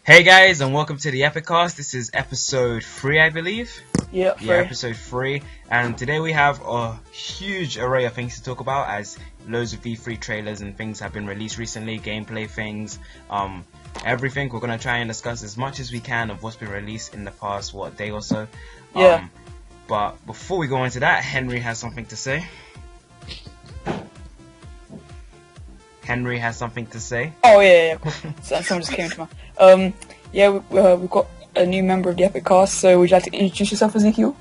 Hey guys, and welcome to the EpickCast. This is episode 3, I believe. Yeah, episode 3. And today we have a huge array of things to talk about, as loads of V3 trailers and things have been released recently, gameplay things, everything. We're gonna try and discuss as much as we can of what's been released in the past day or so. Yeah. But before we go into that, Henry has something to say. Oh yeah. Cool. Someone just came to my. We've got a new member of the EpickCast. So would you like to introduce yourself, Ezekiel?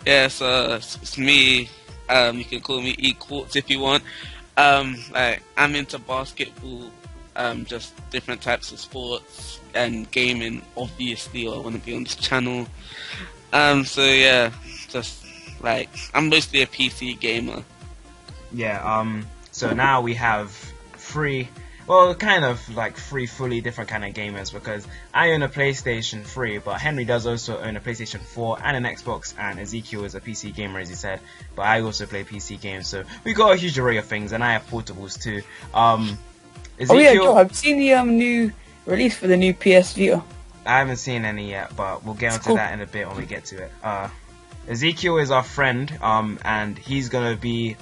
Yes, it's me. You can call me E-Quartz if you want. I'm into basketball, just different types of sports and gaming. Obviously, I want to be on this channel. So yeah, just like I'm mostly a PC gamer. Yeah. So now we have three fully different kind of gamers, because I own a PlayStation 3, but Henry does also own a PlayStation 4 and an Xbox, and Ezekiel is a PC gamer, as he said, but I also play PC games, so we got a huge array of things, and I have portables too. Ezekiel, Joe, I've seen the new release for the new PS Vita. I haven't seen any yet, but we'll get onto that in a bit when we get to it. Ezekiel is our friend, and he's gonna be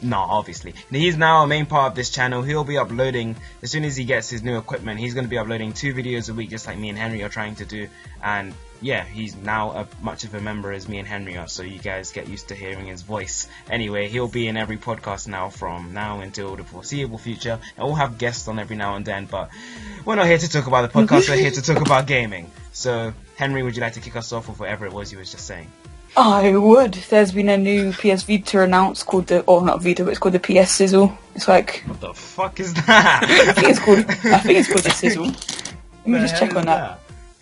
obviously. He's now a main part of this channel. He'll be uploading, as soon as he gets his new equipment, he's going to be uploading 2 videos a week, just like me and Henry are trying to do. And yeah, he's now much of a member as me and Henry are, so you guys get used to hearing his voice. Anyway, he'll be in every podcast now from now until the foreseeable future, and we'll have guests on every now and then, but we're not here to talk about the podcast, we're here to talk about gaming. So, Henry, would you like to kick us off with whatever it was you was just saying? I would. There's been a new PS Vita announced called not Vita, but it's called the PS Sizzle. It's like... What the fuck is that? I think it's called the Sizzle. Let me just check on that.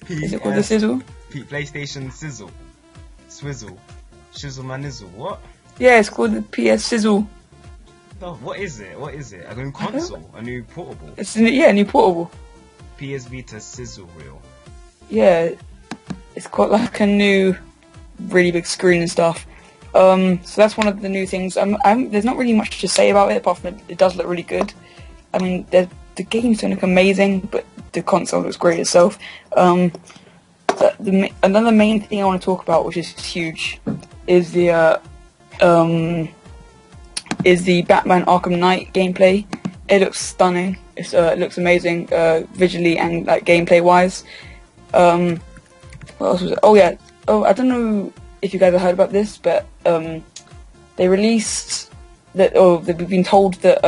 Is it called the Sizzle? PlayStation Sizzle. Swizzle. Shizzle manizzle. What? Yeah, it's called the PS Sizzle. No, what is it? A new console? A new portable? A new portable. PS Vita Sizzle Reel. Yeah, it's got like a new... really big screen and stuff. So that's one of the new things. There's not really much to say about it, apart from it does look really good. I mean, the games don't look amazing, but the console looks great itself. Another main thing I want to talk about, which is huge, is the Batman Arkham Knight gameplay. It looks stunning. It looks amazing, visually and like gameplay wise. What else was it? I don't know if you guys have heard about this, but they released that, they've been told that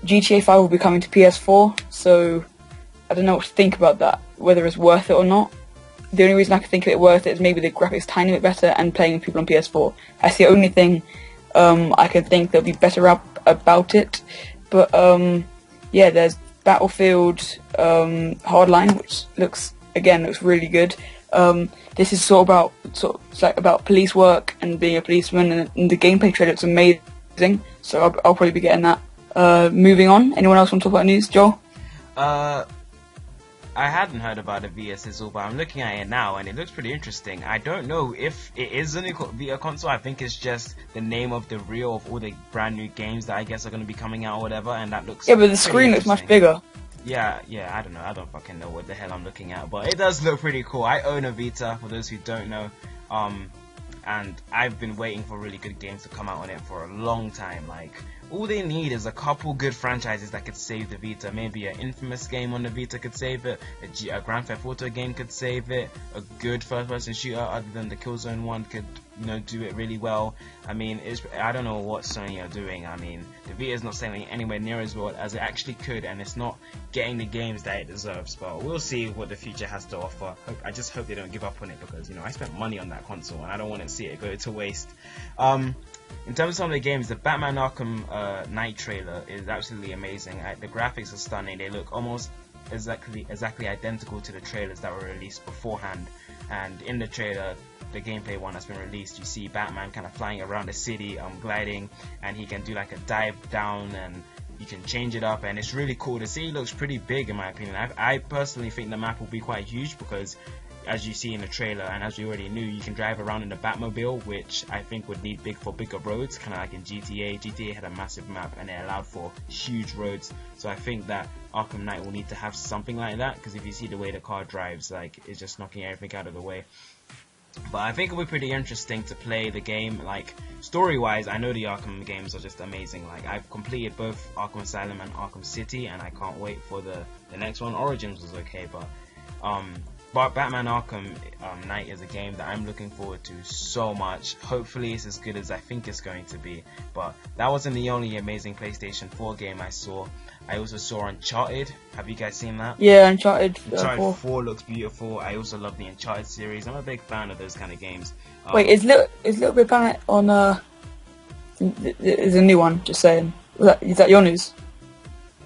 GTA 5 will be coming to PS4. So I don't know what to think about that, whether it's worth it or not. The only reason I can think of it worth it is maybe the graphics tiny bit better and playing with people on PS4. That's the only thing I can think that'll be better about it. But there's Battlefield Hardline, which looks really good. This is about police work and being a policeman, and the gameplay trailer looks amazing. So I'll probably be getting that. Moving on. Anyone else want to talk about news, Joel? I hadn't heard about the Vita Sizzle, but I'm looking at it now, and it looks pretty interesting. I don't know if it is a new Vita console. I think it's just the name of the reel of all the brand new games that I guess are going to be coming out or whatever, and that looks... Yeah, but the screen looks much bigger. Yeah, I don't know. I don't fucking know what the hell I'm looking at, but it does look pretty cool. I own a Vita, for those who don't know, and I've been waiting for really good games to come out on it for a long time. Like, all they need is a couple good franchises that could save the Vita. Maybe an Infamous game on the Vita could save it, a Grand Theft Auto game could save it, a good first-person shooter other than the Killzone one could, do it really well. I mean, I don't know what Sony are doing. I mean, the Vita is not selling anywhere near as well as it actually could, and it's not getting the games that it deserves. But we'll see what the future has to offer. I just hope they don't give up on it, because I spent money on that console and I don't want to see it go to waste. In terms of some of the games, the Batman Arkham Knight trailer is absolutely amazing. The graphics are stunning. They look almost exactly identical to the trailers that were released beforehand. And in the trailer, the gameplay one that's been released, you see Batman kind of flying around the city, gliding, and he can do like a dive down, and you can change it up, and it's really cool. The city looks pretty big in my opinion. I personally think the map will be quite huge, because as you see in the trailer, and as we already knew, you can drive around in the Batmobile, which I think would need bigger roads, kind of like in GTA. GTA had a massive map and it allowed for huge roads, so I think that Arkham Knight will need to have something like that, because if you see the way the car drives, like, it's just knocking everything out of the way. But I think it'll be pretty interesting to play the game. Like, story-wise, I know the Arkham games are just amazing. Like, I've completed both Arkham Asylum and Arkham City, and I can't wait for the next one. Origins was okay, but Batman Arkham Knight is a game that I'm looking forward to so much. Hopefully it's as good as I think it's going to be. But that wasn't the only amazing PlayStation 4 game I saw. I also saw Uncharted. Have you guys seen that? Yeah, Uncharted 4. 4 looks beautiful. I also love the Uncharted series. I'm a big fan of those kind of games. Wait, is Little Big Planet on is a new one, just saying. Is that your news?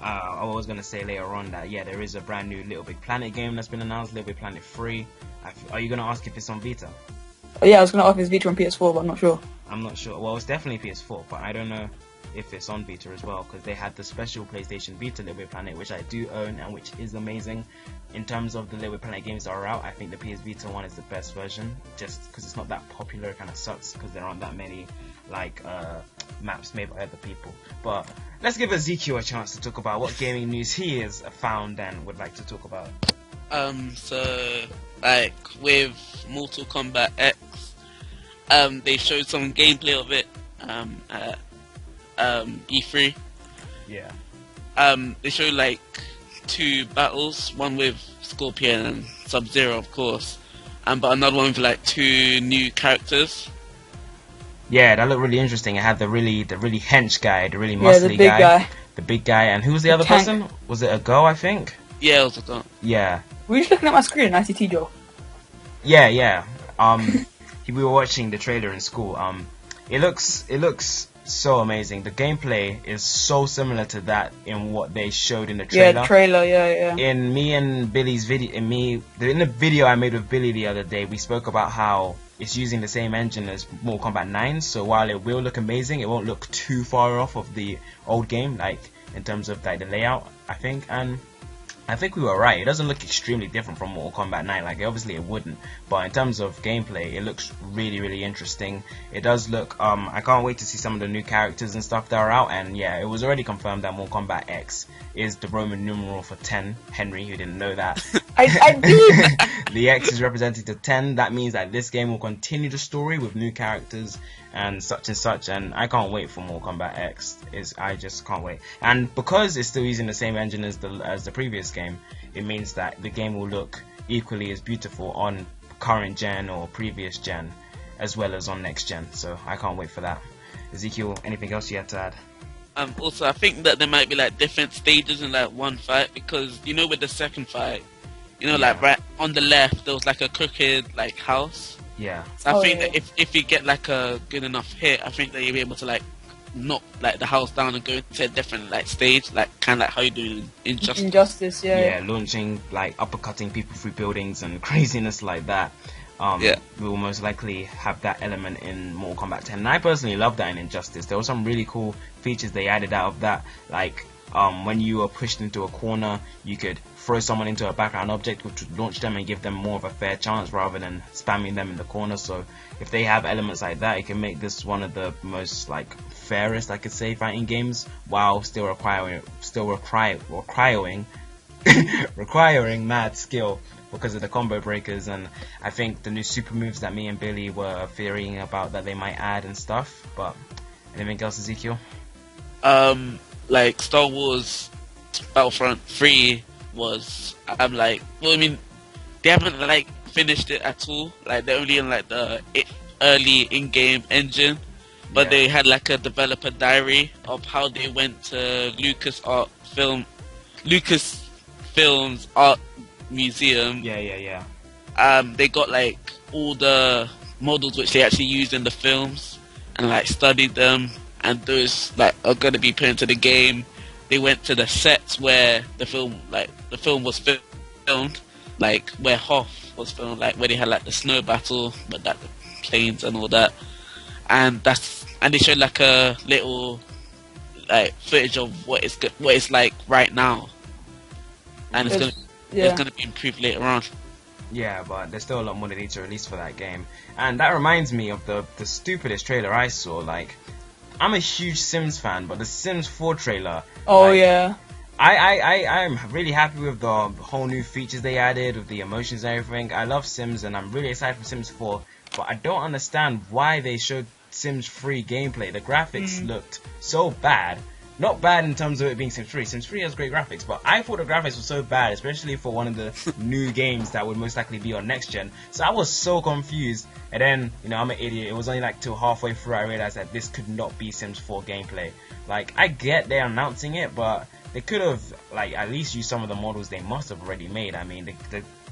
I was going to say later on that, yeah, there is a brand new Little Big Planet game that's been announced, Little Big Planet 3. Are you going to ask if it's on Vita? Oh, yeah, I was going to ask if it's Vita on PS4, but I'm not sure. I'm not sure. Well, it's definitely PS4, but I don't know if it's on Vita as well, because they had the special PlayStation Vita Little Big Planet, which I do own and which is amazing. In terms of the Little Big Planet games that are out, I think the PS Vita one is the best version, just because it's not that popular. It kind of sucks because there aren't that many maps made by other people. But let's give Ezekiel a chance to talk about what gaming news he has found and would like to talk about. So like with Mortal Kombat X, they showed some gameplay of it at E3. Yeah. They showed like 2 battles, one with Scorpion and Sub-Zero, of course, but another one with like 2 new characters. Yeah, that looked really interesting. It had the really hench guy, the really muscly the big guy. The big guy, and who was the other tank. person? Was it a girl, I think? Yeah, it was a girl. Yeah. Were you just looking at my screen, ICT Joe? Yeah. We were watching the trailer in school. It looks so amazing. The gameplay is so similar to that in what they showed in the trailer. Yeah, the trailer, yeah. In me and Billy's video, in the video I made with Billy the other day, we spoke about how it's using the same engine as Mortal Kombat 9, so while it will look amazing, it won't look too far off of the old game, like in terms of like the layout, I think. And I think we were right. It doesn't look extremely different from Mortal Kombat 9. Like, obviously it wouldn't, but in terms of gameplay, it looks really interesting. It does look. I can't wait to see some of the new characters and stuff that are out. And yeah, it was already confirmed that Mortal Kombat X is the Roman numeral for 10. Henry, who didn't know that. I did. The X is representing the 10. That means that this game will continue the story with new characters and such, and I can't wait for Mortal Kombat X. I just can't wait. And because it's still using the same engine as the previous game, it means that the game will look equally as beautiful on current gen or previous gen, as well as on next gen. So I can't wait for that. Ezekiel, anything else you have to add? Also, I think that there might be like different stages in like one fight, because you know with the second fight, like right on the left there was like a crooked like house. Yeah. So I think that if you get like a good enough hit, I think that you'll be able to like knock like the house down and go to a different like stage, like kind of like how you do in Injustice, yeah. Yeah, launching, like uppercutting people through buildings and craziness like that. We will most likely have that element in Mortal Kombat 10. And I personally love that in Injustice. There were some really cool features they added out of that, like when you were pushed into a corner, you could throw someone into a background object which would launch them and give them more of a fair chance rather than spamming them in the corner. So if they have elements like that, it can make this one of the most like fairest, I could say, fighting games, while still requiring mad skill because of the combo breakers. And I think the new super moves that me and Billy were theorying about that they might add and stuff. But anything else, Ezekiel? Like Star Wars Battlefront 3 was, they haven't like finished it at all. Like they're only in like the early in-game engine, but they had like a developer diary of how they went to Lucasfilms Art Museum. They got like all the models which they actually used in the films and like studied them, and those like are going to be put into the game. They went to the sets where the film was filmed, like where Hoth was filmed, like where they had like the snow battle, but that the planes and all that, and they showed like a little like footage of what it's like right now, and it's gonna be improved later on. Yeah, but there's still a lot more they need to release for that game. And that reminds me of the stupidest trailer I saw. Like, I'm a huge Sims fan, but the Sims 4 trailer... Oh, like, yeah. I'm really happy with the whole new features they added, with the emotions and everything. I love Sims, and I'm really excited for Sims 4, but I don't understand why they showed Sims 3 gameplay. The graphics looked so bad. Not bad in terms of it being Sims 3. Sims 3 has great graphics, but I thought the graphics were so bad, especially for one of the new games that would most likely be on next gen. So I was so confused, and then, you know, I'm an idiot. It was only like till halfway through I realized that this could not be Sims 4 gameplay. Like, I get they're announcing it, but they could have, like, at least used some of the models they must have already made. I mean,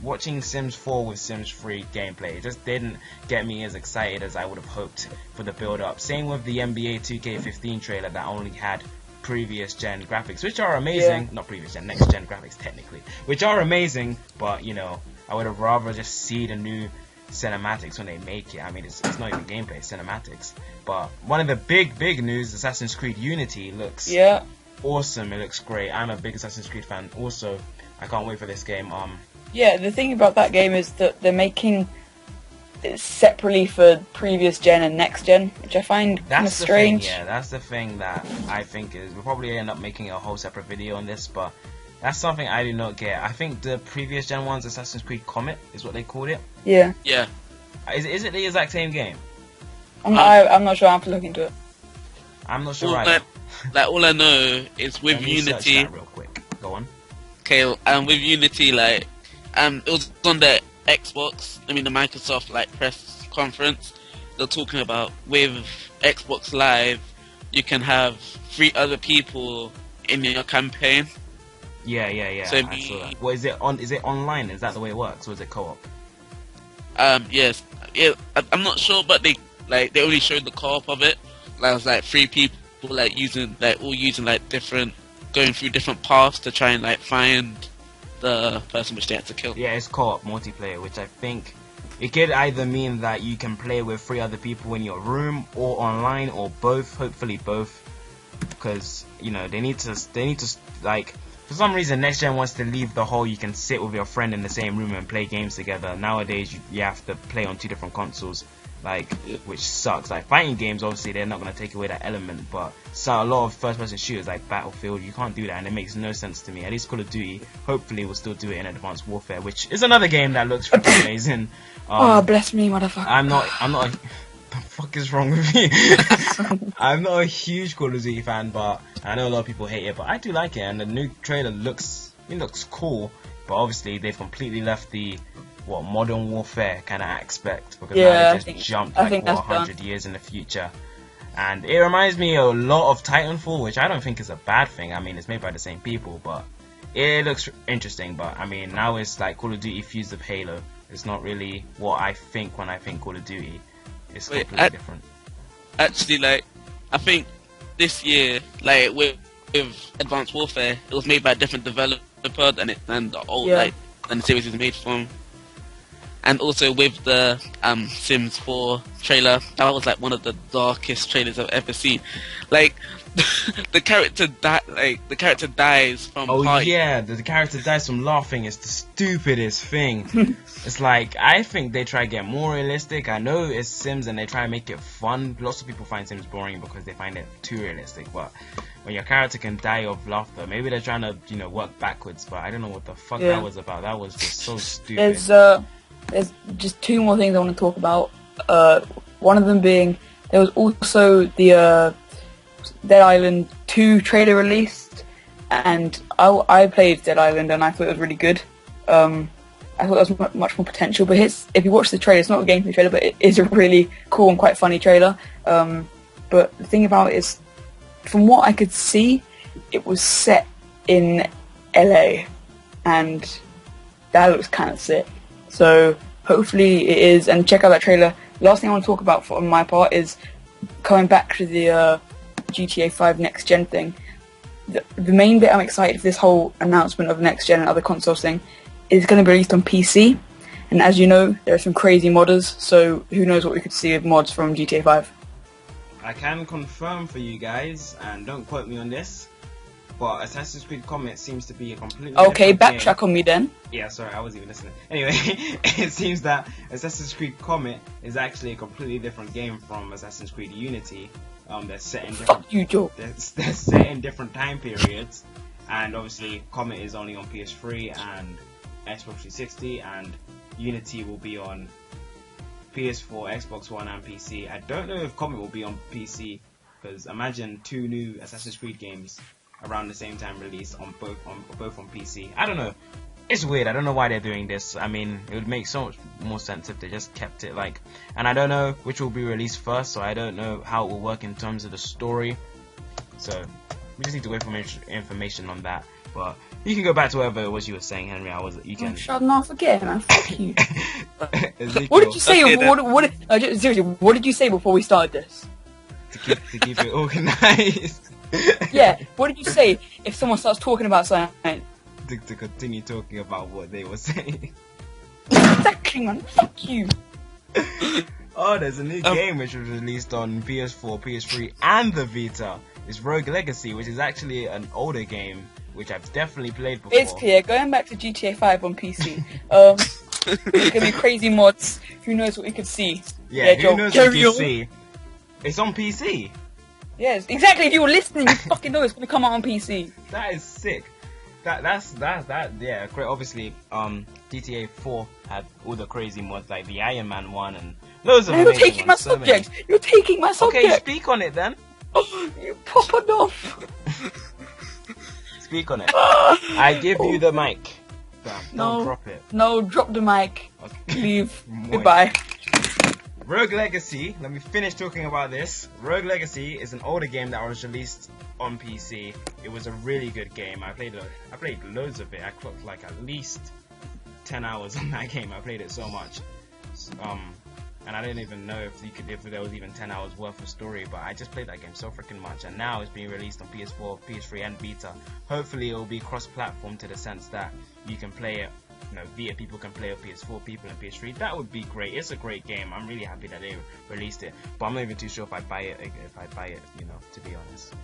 watching Sims 4 with Sims 3 gameplay, it just didn't get me as excited as I would have hoped for the build-up. Same with the NBA 2K15 trailer that only had previous gen graphics, which are amazing. Not previous gen, next gen graphics technically, which are amazing, but, you know, I would have rather just see the new cinematics when they make it. I mean, it's not even gameplay, it's cinematics. But one of the big news, Assassin's Creed Unity looks awesome. It looks great. I'm a big Assassin's Creed fan also. I can't wait for this game. Yeah, the thing about that game is that they're making it separately for previous gen and next gen, which I find kind of strange. Yeah, that's the thing that I think is, we'll probably end up making a whole separate video on this, but that's something I do not get. I think the previous gen one's Assassin's Creed Comet is what they called it. Yeah. Yeah. Is it the exact same game? I'm not sure. I have to look into it. I'm not sure either. Like, all I know is with Let me search Unity. that real quick. Go on. Okay, with Unity, like, it was on the Xbox. I mean, the Microsoft like press conference. They're talking about with Xbox Live, you can have 3 other people in your campaign. Yeah. So I saw that. Well, is it online? Is that the way it works, or is it co-op? Yes. Yeah, I'm not sure, but they only showed the co-op of it. Like, it was like 3 people like using different, going through different paths to try and like find the person which they had to kill. Yeah, it's co-op multiplayer, which I think it could either mean that you can play with 3 other people in your room, or online, or both. Hopefully both, because, you know, they need to like, for some reason next gen wants to leave the whole you can sit with your friend in the same room and play games together. Nowadays you have to play on 2 different consoles, like, which sucks. Like, fighting games, obviously they're not going to take away that element, but so a lot of first person shooters like Battlefield, you can't do that, and it makes no sense to me. At least Call of Duty hopefully will still do it in Advanced Warfare, which is another game that looks pretty amazing. Oh, bless me, motherfucker. I'm not the fuck is wrong with me? I'm not a huge Call of Duty fan, but I know a lot of people hate it, but I do like it, and the new trailer looks cool, but obviously they've completely left the Modern Warfare kind of aspect, because now they just jumped like 100 years in the future. And it reminds me a lot of Titanfall, which I don't think is a bad thing. I mean, it's made by the same people, but it looks interesting. But I mean, now it's like Call of Duty fused with Halo. It's not really what I think when I think Call of Duty. It's completely different. Actually, like, I think this year, like, with Advanced Warfare, it was made by a different developer than the old, like, than the series is made from. And also with the Sims 4 trailer, that was like one of the darkest trailers I've ever seen. Like, the character dies from height. Yeah, the character dies from laughing. It's the stupidest thing. It's like, I think they try to get more realistic. I know it's Sims and they try to make it fun. Lots of people find Sims boring because they find it too realistic. But when your character can die of laughter, maybe they're trying to, you know, work backwards. But I don't know what the fuck that was about. That was just so stupid. There's just 2 more things I want to talk about. One of them being, there was also the Dead Island 2 trailer released, and I played Dead Island and I thought it was really good. I thought there was much more potential, but if you watch the trailer, it's not a gameplay trailer, but it is a really cool and quite funny trailer. But the thing about it is, from what I could see, it was set in LA, and that looks kind of sick. So hopefully it is, and check out that trailer. Last thing I want to talk about on my part is coming back to the GTA 5 next gen thing. The main bit I'm excited for this whole announcement of next gen and other consoles thing is going to be released on PC. And as you know, there are some crazy modders, so who knows what we could see with mods from GTA 5. I can confirm for you guys, and don't quote me on this, but Assassin's Creed Comet seems to be a completely Okay, different backtrack game. on me then. Yeah, sorry, I wasn't even listening. Anyway, it seems that Assassin's Creed Comet is actually a completely different game from Assassin's Creed Unity. They're set in different. Fuck you, Joe. They're set in different time periods, and obviously Comet is only on PS3 and Xbox 360, and Unity will be on PS4, Xbox One, and PC. I don't know if Comet will be on PC, because imagine 2 new Assassin's Creed games around the same time released on both on PC. I don't know. It's weird. I don't know why they're doing this. I mean, it would make so much more sense if they just kept it like. And I don't know which will be released first, so I don't know how it will work in terms of the story. So we just need to wait for information on that. But you can go back to whatever it was you were saying, Henry. You can. Shut up, forget it, man. Fuck you. Ezekiel, What did you say? Okay, Seriously, what did you say before we started this? to keep it organized? Yeah, what did you say if someone starts talking about something? To continue talking about what they were saying. Exactly, man. Fuck you. Oh, there's a new game which was released on PS4, PS3, and the Vita. It's Rogue Legacy, which is actually an older game, which I've definitely played before. It's clear. Going back to GTA 5 on PC. There's gonna be crazy mods. Who knows what we could see? Yeah, Joe, who knows what carry you on. see? It's on PC. Yes, exactly. If you were listening, you fucking know it's gonna come out on PC. That is sick. Yeah, obviously, GTA 4 had all the crazy mods like the Iron Man one and loads of You're amazing taking my ones, so many. subject. You're taking my subject. Okay, speak on it then. You pop off. Speak on it. I give you the mic. Damn, don't No. drop it. No, drop the mic. Okay. Leave. Moist. Goodbye. Rogue Legacy, let me finish talking about this. Rogue Legacy is an older game that was released on PC. It was a really good game. I played loads of it. I clocked like at least 10 hours on that game. I played it so much. And I didn't even know if there was even 10 hours worth of story, but I just played that game so freaking much. And now it's being released on PS4, PS3, and Vita. Hopefully it will be cross-platform to the sense that you can play it. Vita people can play with PS4 people and PS3. That would be great. It's a great game. I'm really happy that they released it, but I'm not even too sure if I buy it. To be honest.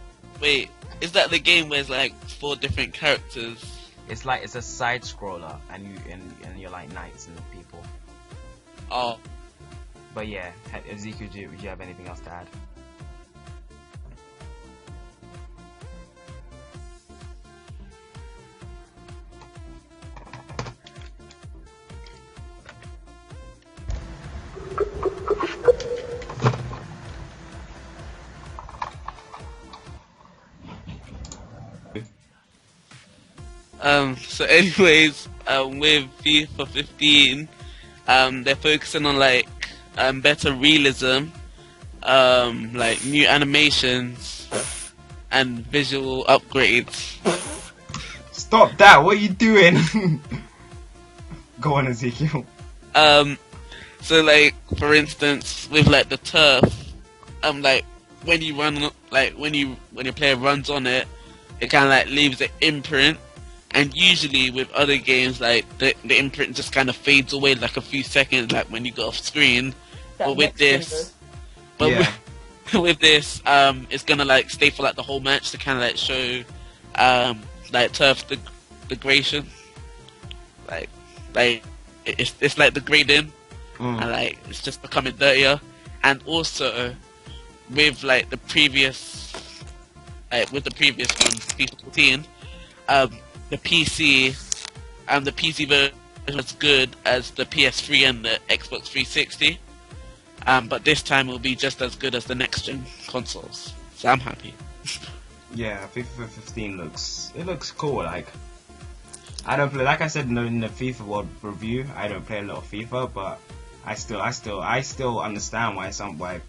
Wait, is that the game where it's like 4 different characters? It's a side scroller, and you're like knights and people. Oh, But yeah, Ezekiel, do you have anything else to add? So anyways, with FIFA 15, they're focusing on like better realism, like new animations and visual upgrades. Stop that! What are you doing? Go on, Ezekiel. So like for instance, with like the turf, like when you run, like when your player runs on it, it kind of like leaves an imprint. And usually with other games, like the imprint just kind of fades away like a few seconds, like when you go off screen. But with this, with this, it's gonna like stay for like the whole match to kind of like show, like turf degradation, like it's like degrading, and like it's just becoming dirtier. And also with like the previous, one, FIFA 14, the PC version was good as the PS3 and the Xbox 360, but this time it will be just as good as the next gen consoles. So I'm happy. Yeah, FIFA 15 looks cool. Like I don't play, like I said in the FIFA World review, I don't play a lot of FIFA, but I still understand why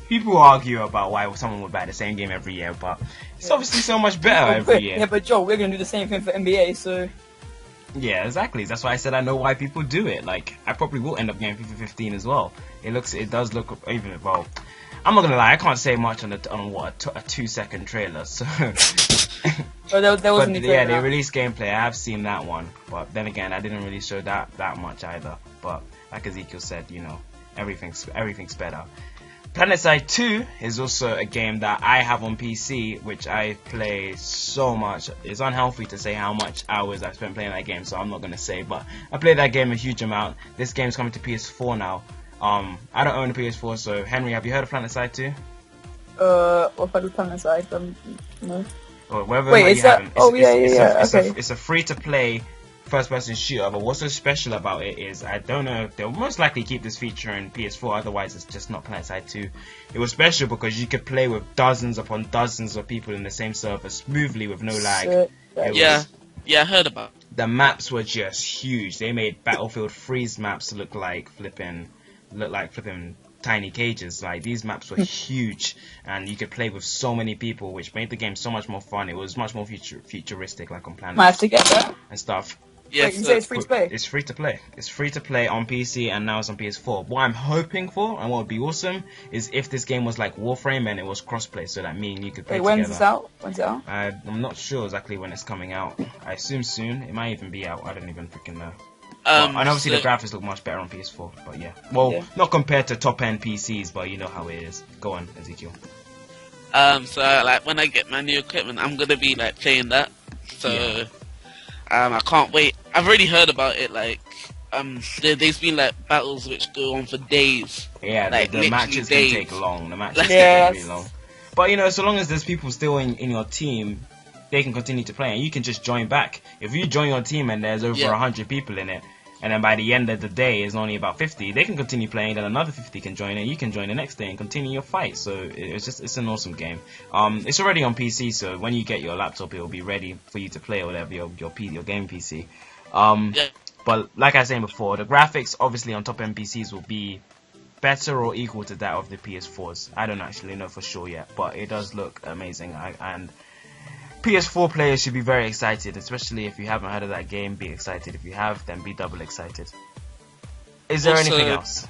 people argue about why someone would buy the same game every year, but it's obviously so much better every year. Yeah, but Joe, we're gonna do the same thing for NBA, so. Yeah, exactly. That's why I said I know why people do it. Like, I probably will end up getting FIFA 15 as well. It does look even well. I'm not gonna lie, I can't say much on a 2-second trailer. So. There wasn't yeah, they released gameplay. I have seen that one, but then again, I didn't really show that much either. But like Ezekiel said, everything's better. PlanetSide 2 is also a game that I have on PC, which I play so much. It's unhealthy to say how much hours I've spent playing that game, so I'm not going to say, but I play that game a huge amount. This game's coming to PS4 now. I don't own a PS4, so Henry, have you heard of PlanetSide 2? What about PlanetSide? No. Or whether Wait, or not is you that? haven't. It's Okay. a free-to-play first-person shooter, but what's so special about it is, I don't know, they'll most likely keep this feature in PS4, otherwise it's just not PlanetSide 2. It was special because you could play with dozens upon dozens of people in the same server smoothly with no lag. Yeah, I heard about it. The maps were just huge. They made Battlefield 3's maps look like flipping tiny cages. Like, these maps were huge, and you could play with so many people, which made the game so much more fun. It was much more futuristic, like on Planet Might have to get that. and stuff. Yes, Wait, you say it's free to play? It's free to play. It's free to play on PC, and now it's on PS4. What I'm hoping for, and what would be awesome, is if this game was like Warframe and it was crossplay, so that me and you could play Wait, together. when's this out? When's it out? I'm not sure exactly when it's coming out. I assume soon. It might even be out. I don't even freaking know. And obviously the graphics look much better on PS4, but yeah. Well, Yeah. not compared to top-end PCs, but you know how it is. Go on, Ezekiel. So like when I get my new equipment, I'm gonna be like playing that. So Yeah. I can't wait. I've already heard about it. Like there's been like battles which go on for days. Yeah, Like, the literally matches days. can take long. The matches Yeah, can take really long. But you know, so long as there's people still in your team, they can continue to play, and you can just join back. If you join your team and there's over 100 people in it, and then by the end of the day it's only about 50, they can continue playing, then another 50 can join, and you can join the next day and continue your fight. So it's an awesome game. It's already on PC, so when you get your laptop, it will be ready for you to play or whatever, your game PC. Yeah. But like I was saying before, the graphics obviously on top end PCs will be better or equal to that of the PS4s. I don't actually know for sure yet, but it does look amazing. And PS4 players should be very excited, especially if you haven't heard of that game. Be excited. If you have, then be double excited. Is there Also, anything else?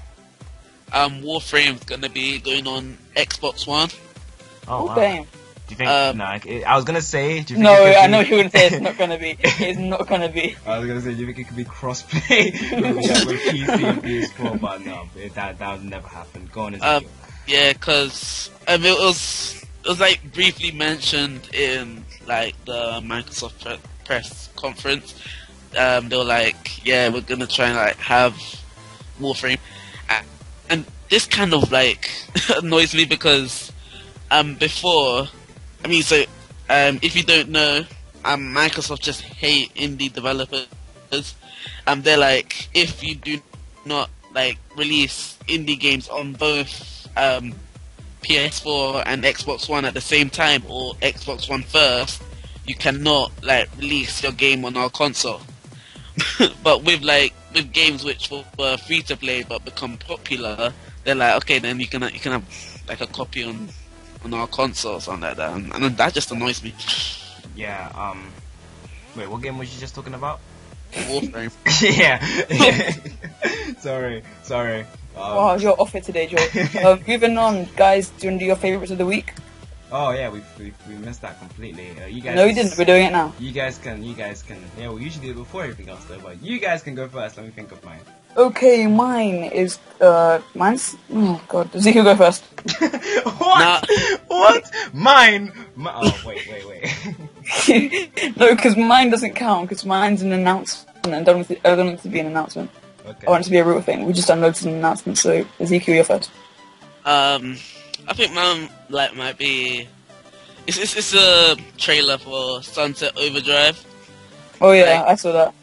Warframe's gonna be going on Xbox One. Oh, wow. Damn. Do you think? I was gonna say. Do you think No, it could I be- know you wouldn't say it's not gonna be. It's not gonna be. I was gonna say, do you think it could be crossplay with PC and PS4? But no, that would never happen. Go on, Ezekiel. Yeah, because it was like briefly mentioned in like the Microsoft press conference. They were like, yeah, we're gonna try and like have Warframe, and this kind of like annoys me because before, I mean, so if you don't know, Microsoft just hate indie developers. They're like, if you do not like release indie games on both PS4 and Xbox One at the same time, or Xbox One first, you cannot like release your game on our console. But with games which were free to play but become popular, they're like, okay, then you can have like a copy on our console or something like that, and that just annoys me. Yeah. Wait, what game was you just talking about? Warframe. yeah. Sorry. Wow, you're off it today, Joe. Moving on, guys. Do you want to do your favorites of the week? Oh yeah, we missed that completely. You guys. No, we didn't. We're doing it now. You guys can. Yeah, we usually do it before everything else though, but you guys can go first. Let me think of mine. Okay, mine is mine's. Oh God, does you go first? What? What? Mine. Oh wait. No, because mine doesn't count. Because mine's an announcement. I don't want it to be an announcement. Okay. I want it to be a real thing. We just downloaded an announcement. So Ezekiel, you're first. I think mine might be. It's a trailer for Sunset Overdrive. Oh yeah, I saw that.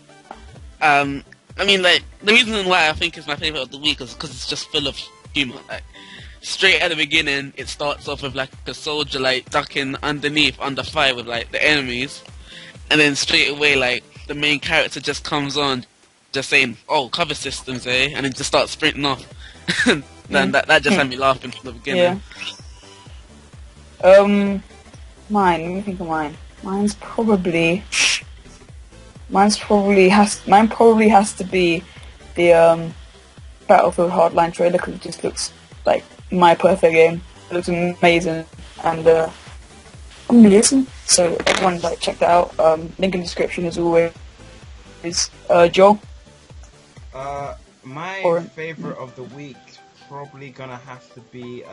I mean, like, the reason why I think it's my favorite of the week is because it's just full of humor. Like, straight at the beginning, it starts off with like a soldier like ducking under fire with like the enemies, and then straight away like the main character just comes on, just saying, "Oh, cover systems, eh?" and then just starts sprinting off. Then that just had me laughing from the beginning. Yeah. Mine. Let me think of mine. Mine probably has to be the Battlefield Hardline trailer because it just looks like my perfect game. It looks amazing and amazing. So everyone check that out. Link in the description as always. Joel. My favorite of the week. probably gonna have to be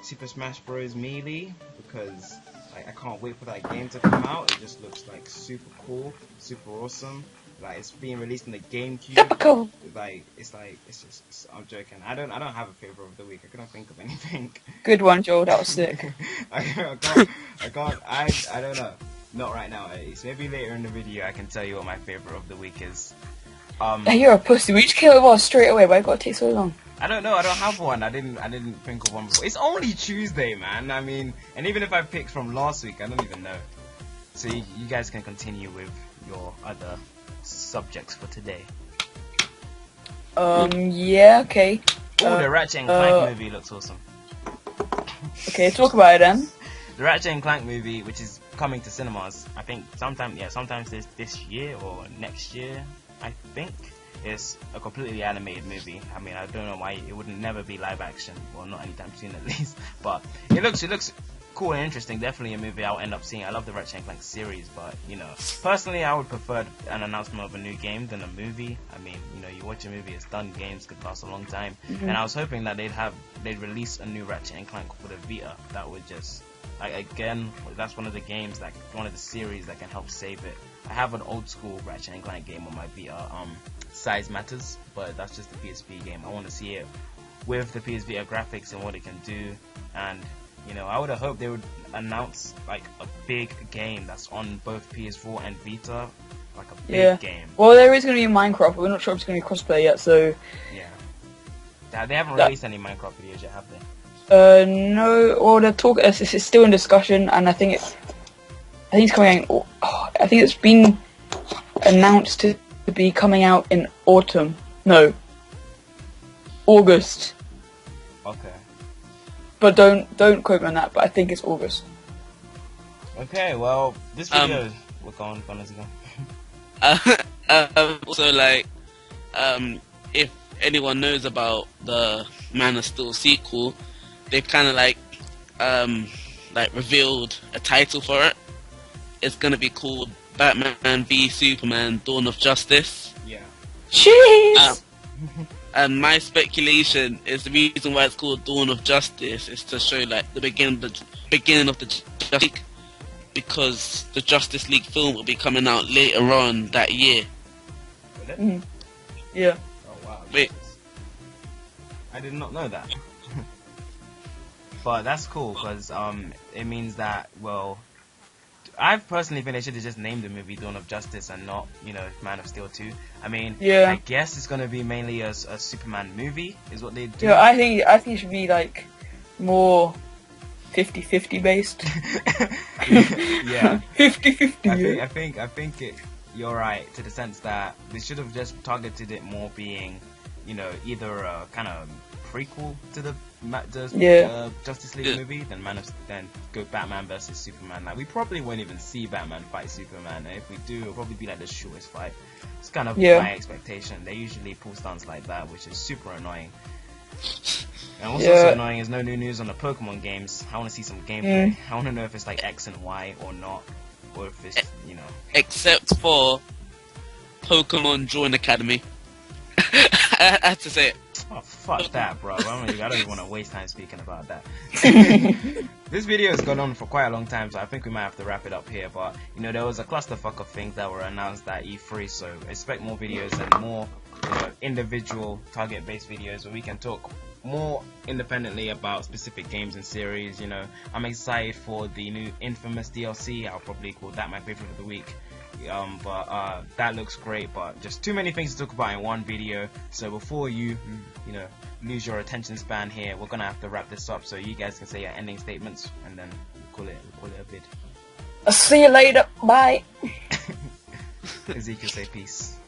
Super Smash Bros. Melee, because like I can't wait for that game to come out. It just looks like super cool, super awesome. Like it's being released in the GameCube. Typical. I'm joking. I don't have a favorite of the week. I couldn't think of anything. Good one, Joel. That was sick. I don't know. Not right now, at least. Maybe later in the video I can tell you what my favorite of the week is. Hey, you're a pussy. We just kill it all straight away. Why got to take so long? I don't know. I don't have one. I didn't think of one before. It's only Tuesday, man. I mean, and even if I picked from last week, I don't even know. So you guys can continue with your other subjects for today. Yeah, okay. Oh, the Ratchet and Clank movie looks awesome. Okay, talk about it then. The Ratchet and Clank movie, which is coming to cinemas, I think sometime this year or next year, I think. It's a completely animated movie. I mean, I don't know why it would never be live action, well, not anytime soon at least. But it looks cool and interesting. Definitely a movie I'll end up seeing. I love the Ratchet and Clank series, but you know, personally, I would prefer an announcement of a new game than a movie. I mean, you know, you watch a movie, it's done. Games could last a long time, and I was hoping that they'd release a new Ratchet and Clank for the Vita. That would just again, that's one of the series that can help save it. I have an old school Ratchet and Clank game on my Vita. Size matters, but that's just the PSP game. I want to see it with the PS Vita graphics and what it can do, and you know, I would have hoped they would announce like a big game that's on both PS4 and Vita, like a big game. Well, there is going to be Minecraft, but we're not sure if it's going to be crossplay yet, so... Yeah. They haven't released any Minecraft videos yet, have they? No, well, it's still in discussion, and I think it's coming out, I think it's been announced to be coming out in autumn. No. August. Okay. But don't quote me on that, but I think it's August. Okay, well, this video... we're going as again. Also, like, if anyone knows about the Man of Steel sequel, they've kind of like revealed a title for it. It's gonna be called Batman v Superman: Dawn of Justice. Yeah. Jeez. And my speculation is the reason why it's called Dawn of Justice is to show like the beginning of the Justice League, because the Justice League film will be coming out later on that year. Will it? Mm. Yeah. Oh wow. Wait. I did not know that. But that's cool because it means that, well, I personally think they should have just named the movie Dawn of Justice and not, you know, Man of Steel 2. I mean, yeah. I guess it's gonna be mainly a Superman movie, is what they do. Yeah, I think it should be like more 50-50 based. Yeah. 50-50. I think you're right, to the sense that they should have just targeted it more being, you know, either a kind of prequel to the Justice League movie, then go Batman versus Superman. Like, we probably won't even see Batman fight Superman, and if we do, it'll probably be like the shortest fight. It's kind of my expectation. They usually pull stunts like that, which is super annoying. And what's also annoying is no new news on the Pokemon games. I want to see some gameplay. I want to know if it's like X and Y or not, or if it's, you know. Except for Pokemon Drawing Academy. I have to say it. Oh, fuck that, bro. I don't even want to waste time speaking about that. This video has gone on for quite a long time, so I think we might have to wrap it up here. But, you know, there was a clusterfuck of things that were announced at E3, so expect more videos and more, you know, individual target-based videos where we can talk more independently about specific games and series. You know, I'm excited for the new Infamous DLC. I'll probably call that my favorite of the week. But that looks great, but just too many things to talk about in one video. So before you know, lose your attention span here, we're gonna have to wrap this up so you guys can say your ending statements, and then we'll call it a bid. I'll see you later. Bye. Ezekiel, say peace.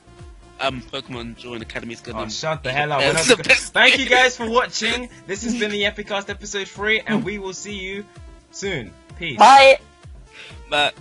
Pokemon Drawing Academy is good. Oh, shut the hell up. Thank you guys for watching. This has been the TheEpickCast episode 3, and we will see you soon. Peace. Bye. Bye.